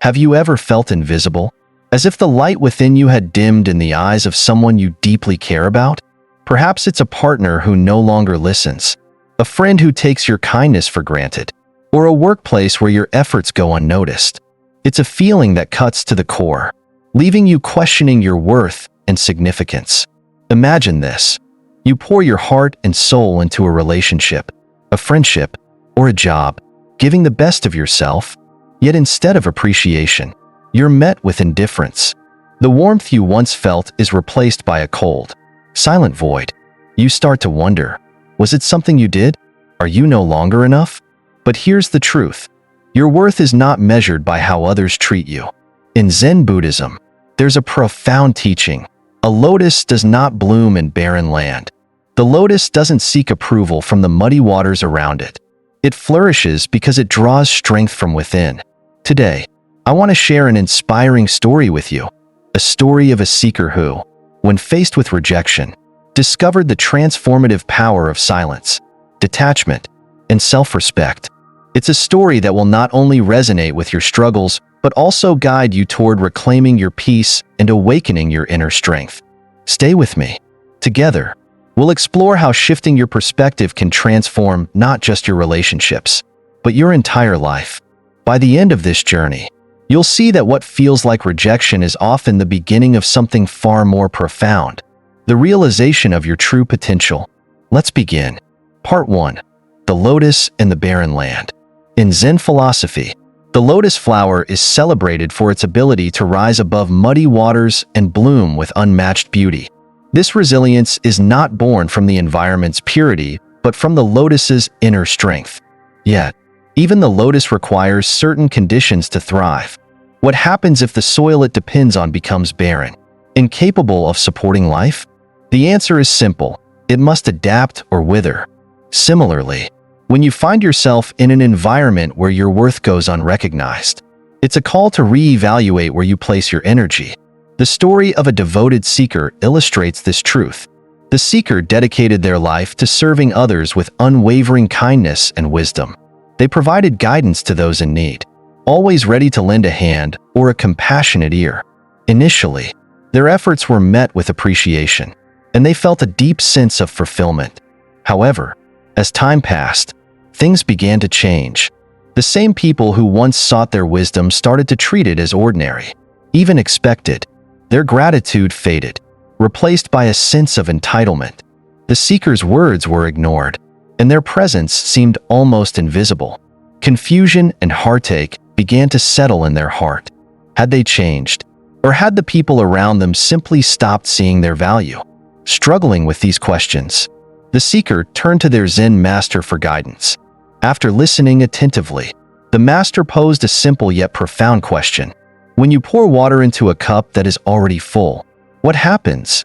Have you ever felt invisible? As if the light within you had dimmed in the eyes of someone you deeply care about? Perhaps it's a partner who no longer listens, a friend who takes your kindness for granted, or a workplace where your efforts go unnoticed. It's a feeling that cuts to the core, leaving you questioning your worth and significance. Imagine this. You pour your heart and soul into a relationship, a friendship, or a job, giving the best of yourself, yet instead of appreciation, you're met with indifference. The warmth you once felt is replaced by a cold, silent void. You start to wonder, was it something you did? Are you no longer enough? But here's the truth. Your worth is not measured by how others treat you. In Zen Buddhism, there's a profound teaching. A lotus does not bloom in barren land. The lotus doesn't seek approval from the muddy waters around it. It flourishes because it draws strength from within. Today, I want to share an inspiring story with you. A story of a seeker who, when faced with rejection, discovered the transformative power of silence, detachment, and self-respect. It's a story that will not only resonate with your struggles, but also guide you toward reclaiming your peace and awakening your inner strength. Stay with me. Together, we'll explore how shifting your perspective can transform not just your relationships, but your entire life. By the end of this journey, you'll see that what feels like rejection is often the beginning of something far more profound, the realization of your true potential. Let's begin. Part 1. The Lotus and the Barren Land. In Zen philosophy, the lotus flower is celebrated for its ability to rise above muddy waters and bloom with unmatched beauty. This resilience is not born from the environment's purity, but from the lotus's inner strength. Yet, even the lotus requires certain conditions to thrive. What happens if the soil it depends on becomes barren, incapable of supporting life? The answer is simple. It must adapt or wither. Similarly, when you find yourself in an environment where your worth goes unrecognized, it's a call to reevaluate where you place your energy. The story of a devoted seeker illustrates this truth. The seeker dedicated their life to serving others with unwavering kindness and wisdom. They provided guidance to those in need, always ready to lend a hand or a compassionate ear. Initially, their efforts were met with appreciation, and they felt a deep sense of fulfillment. However, as time passed, things began to change. The same people who once sought their wisdom started to treat it as ordinary, even expected. Their gratitude faded, replaced by a sense of entitlement. The seeker's words were ignored, and their presence seemed almost invisible. Confusion and heartache began to settle in their heart. Had they changed? Or had the people around them simply stopped seeing their value? Struggling with these questions, the seeker turned to their Zen master for guidance. After listening attentively, the master posed a simple yet profound question. When you pour water into a cup that is already full, what happens?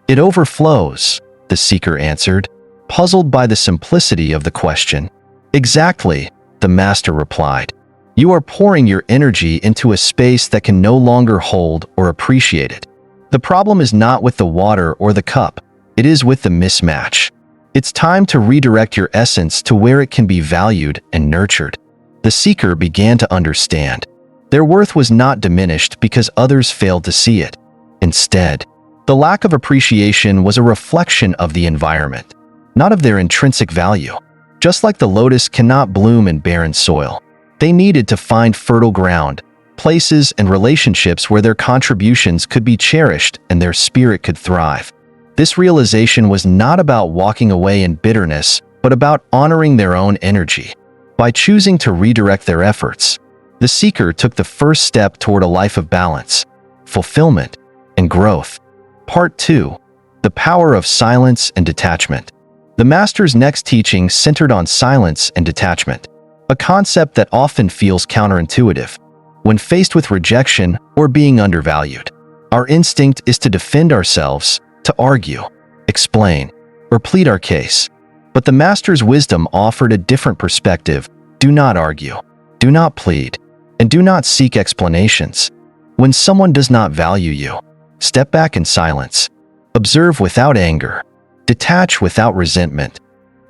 It overflows, the seeker answered, puzzled by the simplicity of the question. Exactly, the master replied. You are pouring your energy into a space that can no longer hold or appreciate it. The problem is not with the water or the cup, it is with the mismatch. It's time to redirect your essence to where it can be valued and nurtured. The seeker began to understand. Their worth was not diminished because others failed to see it. Instead, the lack of appreciation was a reflection of the environment, not of their intrinsic value. Just like the lotus cannot bloom in barren soil, they needed to find fertile ground, places and relationships where their contributions could be cherished and their spirit could thrive. This realization was not about walking away in bitterness, but about honoring their own energy. By choosing to redirect their efforts, the seeker took the first step toward a life of balance, fulfillment, and growth. Part 2. The Power of Silence and Detachment. The master's next teaching centered on silence and detachment, a concept that often feels counterintuitive. When faced with rejection or being undervalued, our instinct is to defend ourselves, to argue, explain, or plead our case. But the master's wisdom offered a different perspective. Do not argue, do not plead, and do not seek explanations. When someone does not value you, step back in silence. Observe without anger. Detach without resentment.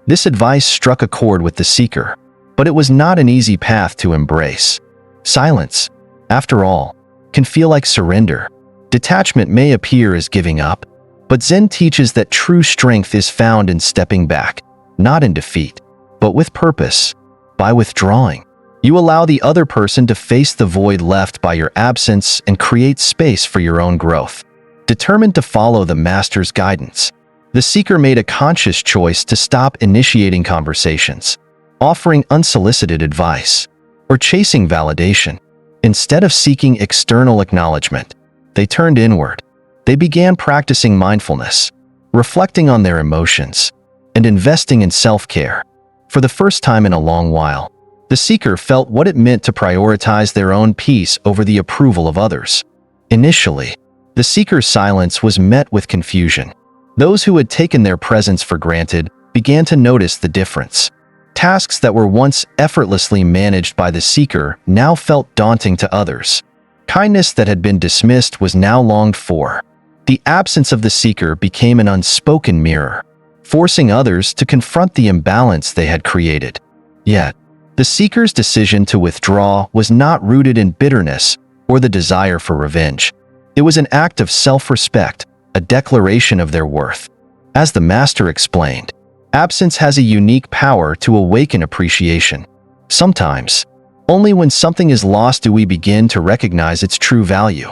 This advice struck a chord with the seeker, but it was not an easy path to embrace. Silence, after all, can feel like surrender. Detachment may appear as giving up, but Zen teaches that true strength is found in stepping back, not in defeat, but with purpose. By withdrawing, you allow the other person to face the void left by your absence and create space for your own growth. Determined to follow the master's guidance, the seeker made a conscious choice to stop initiating conversations, offering unsolicited advice, or chasing validation. Instead of seeking external acknowledgement, they turned inward. They began practicing mindfulness, reflecting on their emotions, and investing in self-care. For the first time in a long while, the seeker felt what it meant to prioritize their own peace over the approval of others. Initially, the seeker's silence was met with confusion. Those who had taken their presence for granted began to notice the difference. Tasks that were once effortlessly managed by the seeker now felt daunting to others. Kindness that had been dismissed was now longed for. The absence of the seeker became an unspoken mirror, forcing others to confront the imbalance they had created. Yet, the seeker's decision to withdraw was not rooted in bitterness or the desire for revenge. It was an act of self-respect, a declaration of their worth. As the master explained, absence has a unique power to awaken appreciation. Sometimes, only when something is lost do we begin to recognize its true value.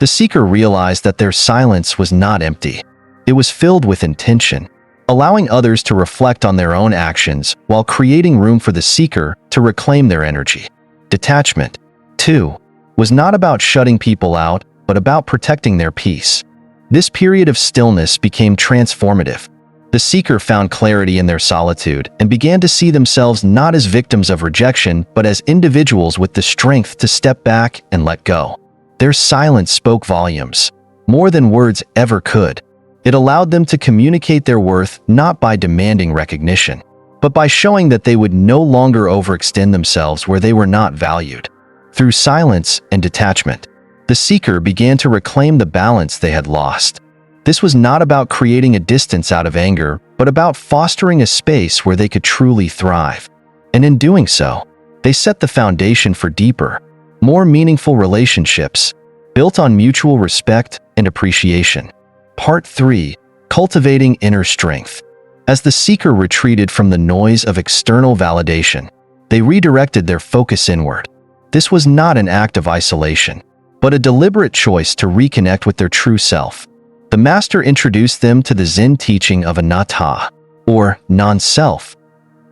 The seeker realized that their silence was not empty. It was filled with intention, allowing others to reflect on their own actions while creating room for the seeker to reclaim their energy. Detachment, too, was not about shutting people out, but about protecting their peace. This period of stillness became transformative. The seeker found clarity in their solitude and began to see themselves not as victims of rejection, but as individuals with the strength to step back and let go. Their silence spoke volumes, more than words ever could. It allowed them to communicate their worth not by demanding recognition, but by showing that they would no longer overextend themselves where they were not valued. Through silence and detachment, the seeker began to reclaim the balance they had lost. This was not about creating a distance out of anger, but about fostering a space where they could truly thrive. And in doing so, they set the foundation for deeper, more meaningful relationships, built on mutual respect and appreciation. Part 3. Cultivating Inner Strength. As the seeker retreated from the noise of external validation, they redirected their focus inward. This was not an act of isolation, but a deliberate choice to reconnect with their true self. The master introduced them to the Zen teaching of anatta, or non-self,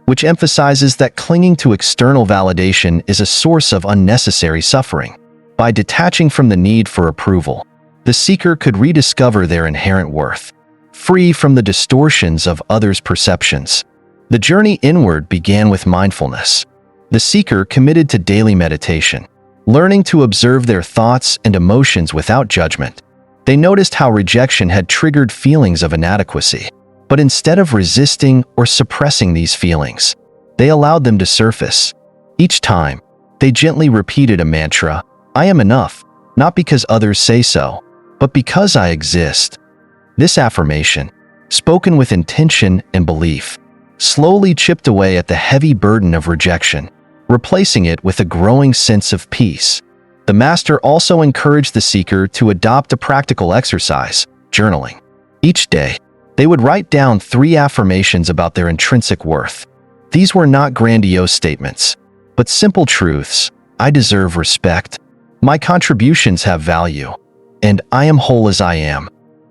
which emphasizes that clinging to external validation is a source of unnecessary suffering. By detaching from the need for approval, the seeker could rediscover their inherent worth, free from the distortions of others' perceptions. The journey inward began with mindfulness. The seeker committed to daily meditation, learning to observe their thoughts and emotions without judgment. They noticed how rejection had triggered feelings of inadequacy, but instead of resisting or suppressing these feelings, they allowed them to surface. Each time, they gently repeated a mantra, "I am enough, not because others say so, but because I exist." This affirmation, spoken with intention and belief, slowly chipped away at the heavy burden of rejection, replacing it with a growing sense of peace. The master also encouraged the seeker to adopt a practical exercise, journaling. Each day, they would write down 3 affirmations about their intrinsic worth. These were not grandiose statements, but simple truths. I deserve respect. My contributions have value. And I am whole as I am.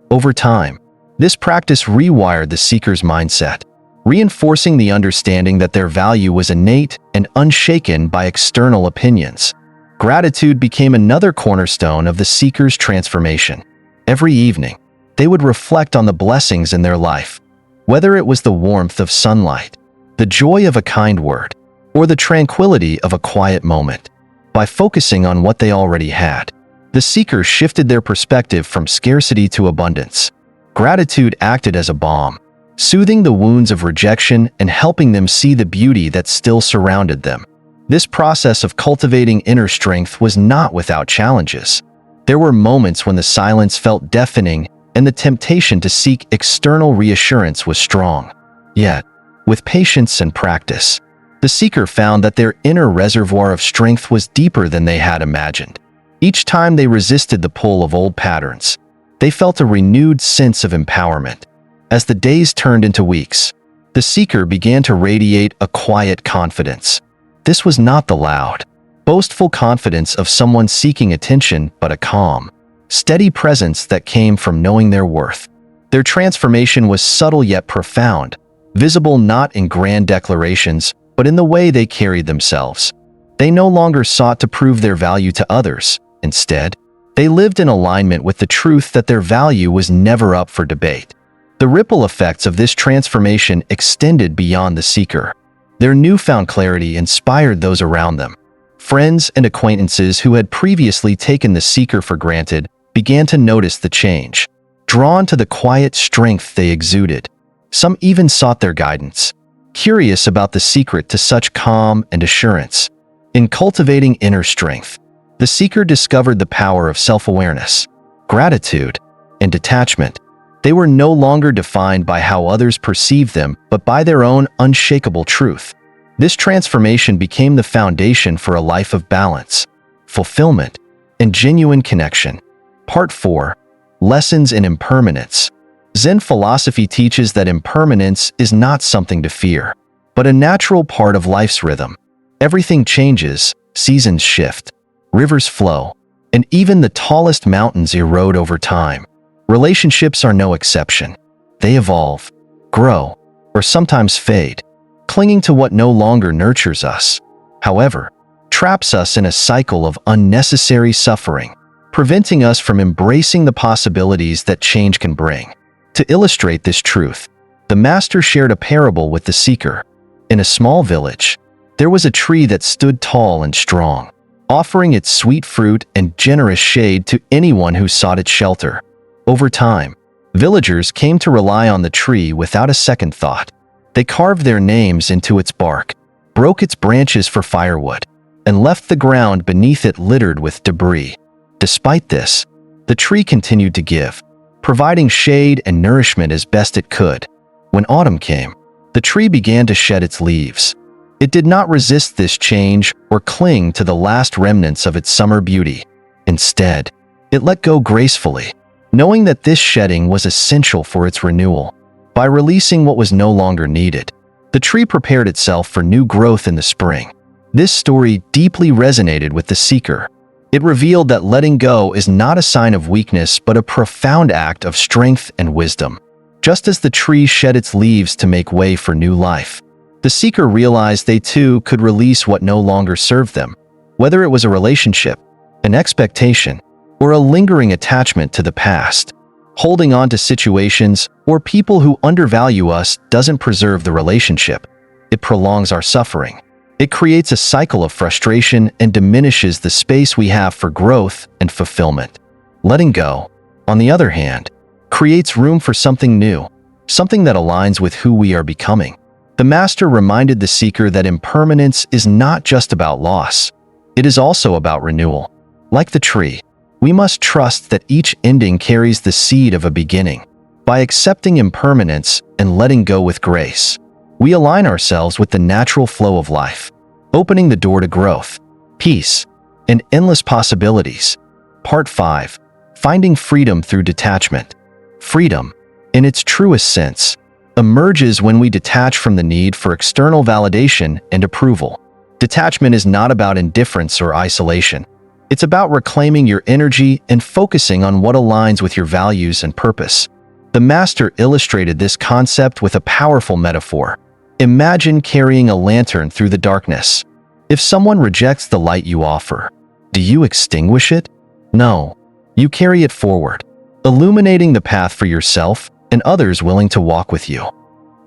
Over time, this practice rewired the seeker's mindset, reinforcing the understanding that their value was innate and unshaken by external opinions. Gratitude became another cornerstone of the seeker's transformation. Every evening, they would reflect on the blessings in their life, whether it was the warmth of sunlight, the joy of a kind word, or the tranquility of a quiet moment. By focusing on what they already had, the seeker shifted their perspective from scarcity to abundance. Gratitude acted as a balm, soothing the wounds of rejection and helping them see the beauty that still surrounded them. This process of cultivating inner strength was not without challenges. There were moments when the silence felt deafening and the temptation to seek external reassurance was strong. Yet, with patience and practice, the seeker found that their inner reservoir of strength was deeper than they had imagined. Each time they resisted the pull of old patterns, they felt a renewed sense of empowerment. As the days turned into weeks, the seeker began to radiate a quiet confidence. This was not the loud, boastful confidence of someone seeking attention, but a calm, steady presence that came from knowing their worth. Their transformation was subtle yet profound, visible not in grand declarations, but in the way they carried themselves. They no longer sought to prove their value to others. Instead, they lived in alignment with the truth that their value was never up for debate. The ripple effects of this transformation extended beyond the seeker. Their newfound clarity inspired those around them. Friends and acquaintances who had previously taken the seeker for granted began to notice the change, drawn to the quiet strength they exuded. Some even sought their guidance, curious about the secret to such calm and assurance. In cultivating inner strength, the seeker discovered the power of self-awareness, gratitude, and detachment. They were no longer defined by how others perceived them, but by their own unshakable truth. This transformation became the foundation for a life of balance, fulfillment, and genuine connection. Part 4. Lessons in Impermanence. Zen philosophy teaches that impermanence is not something to fear, but a natural part of life's rhythm. Everything changes, seasons shift, rivers flow, and even the tallest mountains erode over time. Relationships are no exception. They evolve, grow, or sometimes fade, clinging to what no longer nurtures us. However, traps us in a cycle of unnecessary suffering, preventing us from embracing the possibilities that change can bring. To illustrate this truth, the master shared a parable with the seeker. In a small village, there was a tree that stood tall and strong, offering its sweet fruit and generous shade to anyone who sought its shelter. Over time, villagers came to rely on the tree without a second thought. They carved their names into its bark, broke its branches for firewood, and left the ground beneath it littered with debris. Despite this, the tree continued to give, providing shade and nourishment as best it could. When autumn came, the tree began to shed its leaves. It did not resist this change or cling to the last remnants of its summer beauty. Instead, it let go gracefully, knowing that this shedding was essential for its renewal. By releasing what was no longer needed, the tree prepared itself for new growth in the spring. This story deeply resonated with the seeker. It revealed that letting go is not a sign of weakness but a profound act of strength and wisdom. Just as the tree shed its leaves to make way for new life, the seeker realized they too could release what no longer served them, whether it was a relationship, an expectation, or a lingering attachment to the past. Holding on to situations or people who undervalue us doesn't preserve the relationship. It prolongs our suffering. It creates a cycle of frustration and diminishes the space we have for growth and fulfillment. Letting go, on the other hand, creates room for something new, something that aligns with who we are becoming. The master reminded the seeker that impermanence is not just about loss. It is also about renewal. Like the tree, we must trust that each ending carries the seed of a beginning. By accepting impermanence and letting go with grace, we align ourselves with the natural flow of life, opening the door to growth, peace, and endless possibilities. Part 5. Finding freedom through detachment. Freedom, in its truest sense, emerges when we detach from the need for external validation and approval. Detachment is not about indifference or isolation. It's about reclaiming your energy and focusing on what aligns with your values and purpose. The master illustrated this concept with a powerful metaphor. Imagine carrying a lantern through the darkness. If someone rejects the light you offer, do you extinguish it? No. You carry it forward, illuminating the path for yourself and others willing to walk with you.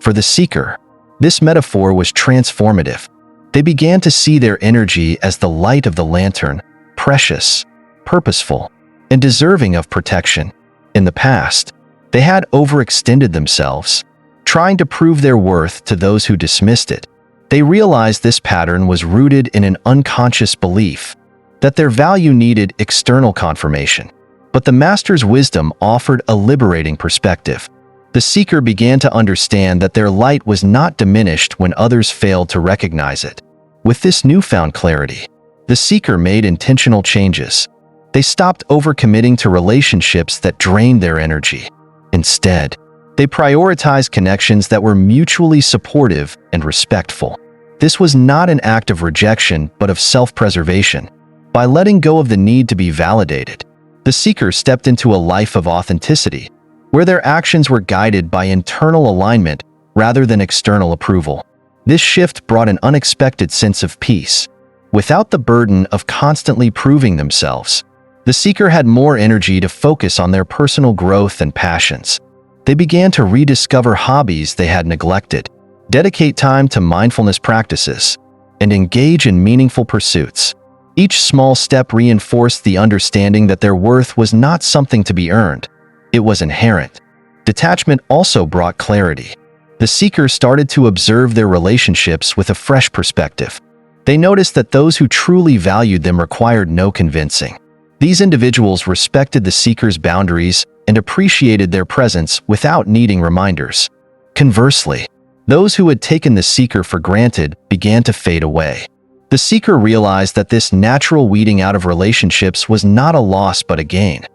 For the seeker, this metaphor was transformative. They began to see their energy as the light of the lantern, precious, purposeful, and deserving of protection. In the past, they had overextended themselves, trying to prove their worth to those who dismissed it. They realized this pattern was rooted in an unconscious belief that their value needed external confirmation. But the master's wisdom offered a liberating perspective. The seeker began to understand that their light was not diminished when others failed to recognize it. With this newfound clarity, the seeker made intentional changes. They stopped overcommitting to relationships that drained their energy. Instead, they prioritized connections that were mutually supportive and respectful. This was not an act of rejection, but of self-preservation. By letting go of the need to be validated, the seeker stepped into a life of authenticity, where their actions were guided by internal alignment rather than external approval. This shift brought an unexpected sense of peace. Without the burden of constantly proving themselves, the seeker had more energy to focus on their personal growth and passions. They began to rediscover hobbies they had neglected, dedicate time to mindfulness practices, and engage in meaningful pursuits. Each small step reinforced the understanding that their worth was not something to be earned. It was inherent. Detachment also brought clarity. The seeker started to observe their relationships with a fresh perspective. They noticed that those who truly valued them required no convincing. These individuals respected the seeker's boundaries and appreciated their presence without needing reminders. Conversely, those who had taken the seeker for granted began to fade away. The seeker realized that this natural weeding out of relationships was not a loss but a gain,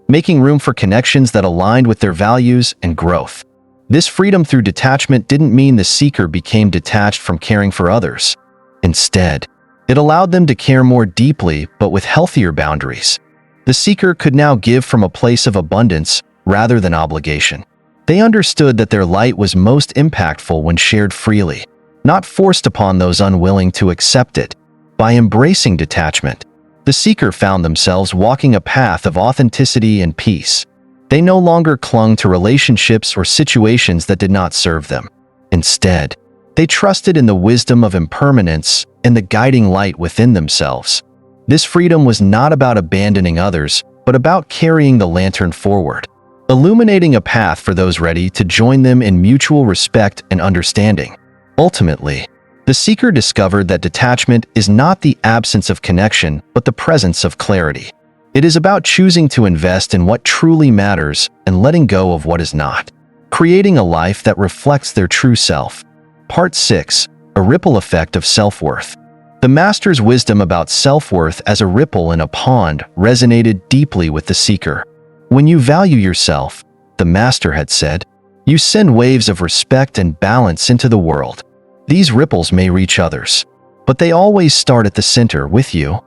making room for connections that aligned with their values and growth. This freedom through detachment didn't mean the seeker became detached from caring for others. Instead, it allowed them to care more deeply but with healthier boundaries. The seeker could now give from a place of abundance rather than obligation. They understood that their light was most impactful when shared freely, not forced upon those unwilling to accept it. By embracing detachment, the seeker found themselves walking a path of authenticity and peace. They no longer clung to relationships or situations that did not serve them. Instead, they trusted in the wisdom of impermanence and the guiding light within themselves. This freedom was not about abandoning others, but about carrying the lantern forward, illuminating a path for those ready to join them in mutual respect and understanding. Ultimately, the seeker discovered that detachment is not the absence of connection, but the presence of clarity. It is about choosing to invest in what truly matters and letting go of what is not, creating a life that reflects their true self. Part 6. A ripple effect of self-worth. The master's wisdom about self-worth as a ripple in a pond resonated deeply with the seeker. When you value yourself, the master had said, you send waves of respect and balance into the world. These ripples may reach others, but they always start at the center with you.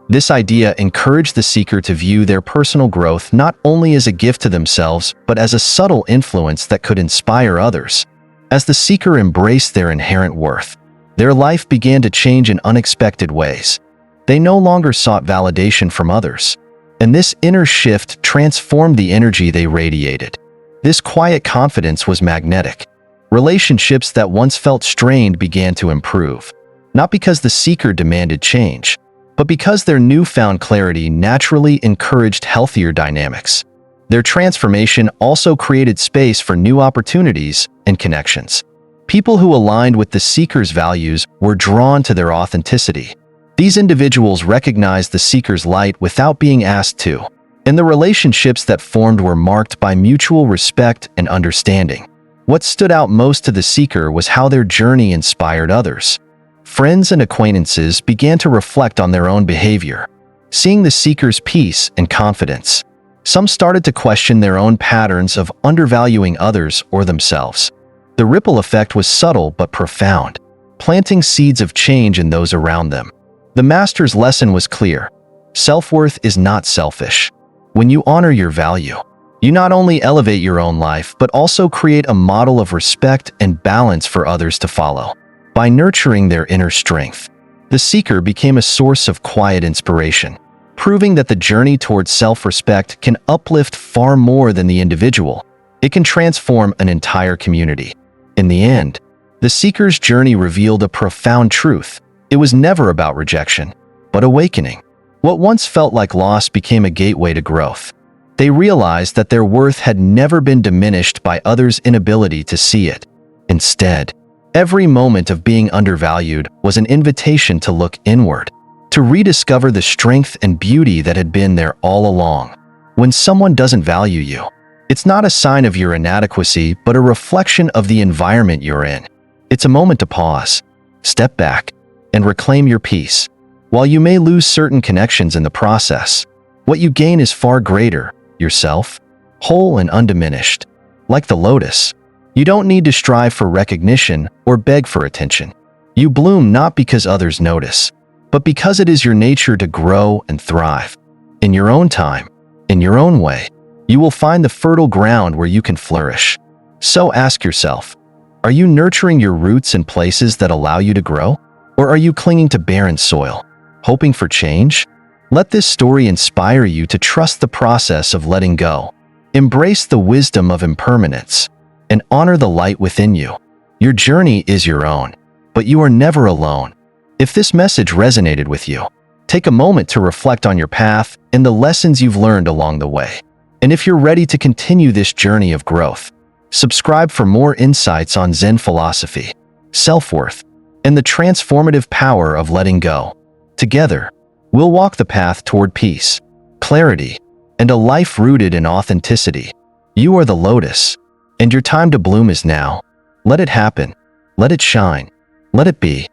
This idea encouraged the seeker to view their personal growth not only as a gift to themselves, but as a subtle influence that could inspire others. As the seeker embraced their inherent worth, their life began to change in unexpected ways. They no longer sought validation from others, and this inner shift transformed the energy they radiated. This quiet confidence was magnetic. Relationships that once felt strained began to improve, not because the seeker demanded change, but because their newfound clarity naturally encouraged healthier dynamics. Their transformation also created space for new opportunities and connections. People who aligned with the seeker's values were drawn to their authenticity. These individuals recognized the seeker's light without being asked to, and the relationships that formed were marked by mutual respect and understanding. What stood out most to the seeker was how their journey inspired others. Friends and acquaintances began to reflect on their own behavior, seeing the seeker's peace and confidence. Some started to question their own patterns of undervaluing others or themselves. The ripple effect was subtle but profound, planting seeds of change in those around them. The master's lesson was clear. Self-worth is not selfish. When you honor your value, you not only elevate your own life, but also create a model of respect and balance for others to follow. By nurturing their inner strength, the seeker became a source of quiet inspiration, proving that the journey towards self-respect can uplift far more than the individual. It can transform an entire community. In the end, the seeker's journey revealed a profound truth. It was never about rejection, but awakening. What once felt like loss became a gateway to growth. They realized that their worth had never been diminished by others' inability to see it. Instead, every moment of being undervalued was an invitation to look inward, to rediscover the strength and beauty that had been there all along. When someone doesn't value you, it's not a sign of your inadequacy, but a reflection of the environment you're in. It's a moment to pause, step back, and reclaim your peace. While you may lose certain connections in the process, What you gain is far greater, yourself, whole and undiminished. Like the lotus, you don't need to strive for recognition or beg for attention. You bloom not because others notice, but because it is your nature to grow and thrive. In your own time, in your own way, you will find the fertile ground where you can flourish. So ask yourself, are you nurturing your roots in places that allow you to grow? Or are you clinging to barren soil, hoping for change? Let this story inspire you to trust the process of letting go. Embrace the wisdom of impermanence and honor the light within you. Your journey is your own, but you are never alone. If this message resonated with you, take a moment to reflect on your path and the lessons you've learned along the way. And if you're ready to continue this journey of growth, subscribe for more insights on Zen philosophy, self-worth, and the transformative power of letting go. Together, we'll walk the path toward peace, clarity, and a life rooted in authenticity. You are the lotus, and your time to bloom is now. Let it happen. Let it shine. Let it be.